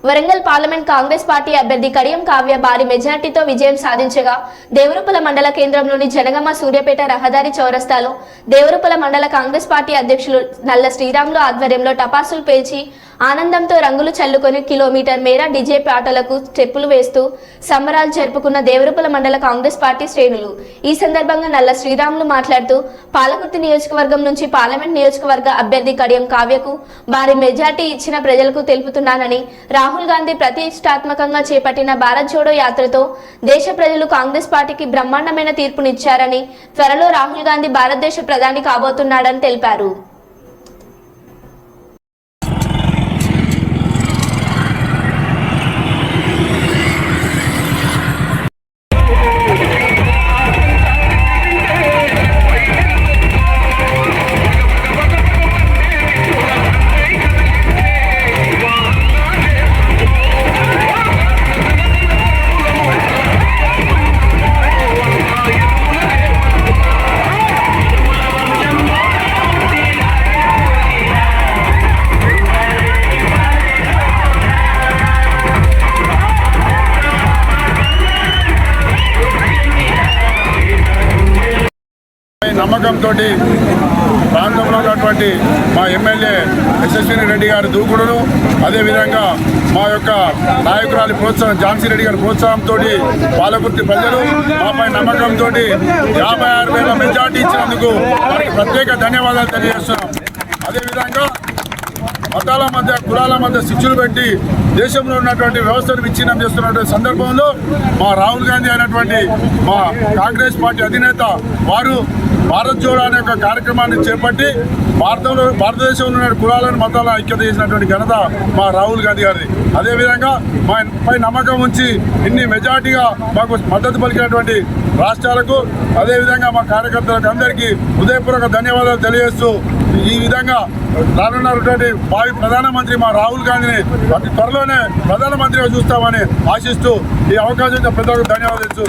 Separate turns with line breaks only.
Warangal parliament Congress party అభ్యర్థి కడియం కావ్య భారీ మెజార్టీతో విజయం సాధించగా దేవరుపల మండల కేంద్రంలోని జనగామ సూర్యాపేట రహదారి చౌరస్తాలో దేవరుపల మండల కాంగ్రెస్ పార్టీ అధ్యక్షులు నల్ల శ్రీరాములు ఆధ్వర్యంలో టపాసులు పేల్చి ఆనందంతో రంగులు చల్లుకొని కిలోమీటర్ మేర డీజే పాటలకు స్టెప్పులు వేస్తూ సంబరాలు జరుపుకున్న దేవరుపల మండల కాంగ్రెస్ పార్టీ శ్రేణులు. ఈ సందర్భంగా నల్ల శ్రీరాములు మాట్లాడుతూ పాలకుర్తి నియోజకవర్గం నుంచి పార్లమెంట్ నియోజకవర్గ అభ్యర్థి కడియం కావ్యకు భారీ మెజార్టీ ఇచ్చిన ప్రజలకు తెలుపుతున్నానని, రాహుల్ గాంధీ ప్రతిష్టాత్మకంగా చేపట్టిన భారత్ జోడో యాత్రతో దేశ ప్రజలు కాంగ్రెస్ పార్టీకి బ్రహ్మాండమైన తీర్పునిచ్చారని, త్వరలో రాహుల్ గాంధీ భారతదేశ ప్రధాని కాబోతున్నాడని తెలిపారు.
నమ్మకంతో ప్రాంతంలో ఉన్నటువంటి మా ఎమ్మెల్యే యశస్విని రెడ్డి గారి దూకుడును, అదేవిధంగా మా యొక్క నాయకురాలి ప్రోత్సాహం ఝాన్సీ రెడ్డి గారి ప్రోత్సాహంతో పాలకుర్తి ప్రజలు మాపై నమ్మకంతో 56,000 మెజార్టీ ఇచ్చినందుకు వారికి ప్రత్యేక ధన్యవాదాలు తెలియజేస్తున్నాం. అదేవిధంగా మతాల మధ్య కులాల మధ్య శిక్షలు పెట్టి దేశంలో ఉన్నటువంటి వ్యవస్థను విచ్ఛిన్నం చేస్తున్నటువంటి సందర్భంలో మా రాహుల్ గాంధీ అయినటువంటి మా కాంగ్రెస్ పార్టీ అధినేత వారు భారత్ జోడో అనే ఒక కార్యక్రమాన్ని చేపట్టి భారతదేశంలో ఉన్న కులాలను మతాలను ఐక్యత చేసినటువంటి ఘనత మా రాహుల్ గాంధీ గారిది. అదేవిధంగా మా పై నమ్మకం ఉంచి ఇన్ని మెజార్టీగా మాకు మద్దతు పలికినటువంటి రాష్ట్రాలకు, అదేవిధంగా మా కార్యకర్తలకు అందరికీ హృదయపూర్వక ధన్యవాదాలు తెలియజేస్తూ, ఈ విధంగా రానున్నటువంటి భావి ప్రధానమంత్రి మా రాహుల్ గాంధీని అతి త్వరలోనే ప్రధానమంత్రిగా చూస్తామని ఆశిస్తూ ఈ అవకాశం ప్రజలకు ధన్యవాదాలు.